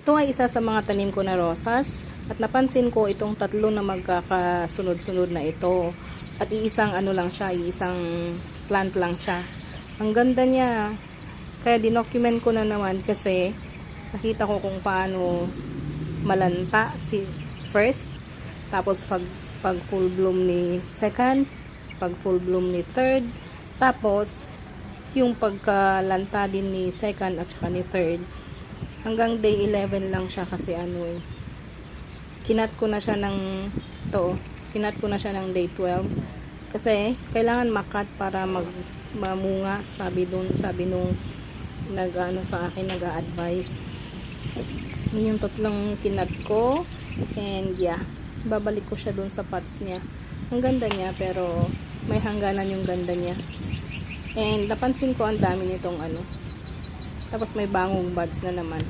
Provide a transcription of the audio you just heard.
Ito ay isa sa mga tanim ko na rosas at napansin ko itong tatlo na magkakasunod-sunod na ito. At iisang ano lang siya, iisang plant lang siya. Ang ganda niya. Kaya dinocument ko na naman kasi nakita ko kung paano malanta si first, tapos pag full bloom ni second, pag full bloom ni third, tapos yung pagkalanta din ni second at saka ni third hanggang day 11 lang siya kasi kinat ko na siya ng kinat ko na siya ng day 12 kasi kailangan makat para mamunga, sabi nung sa akin nag-a-advise. Yun yung tatlong kinat ko, and yeah, babalik ko siya dun sa pots niya. Ang ganda niya, pero may hangganan yung ganda niya. And napansin ko ang dami nitong tapos may bangong buds na naman.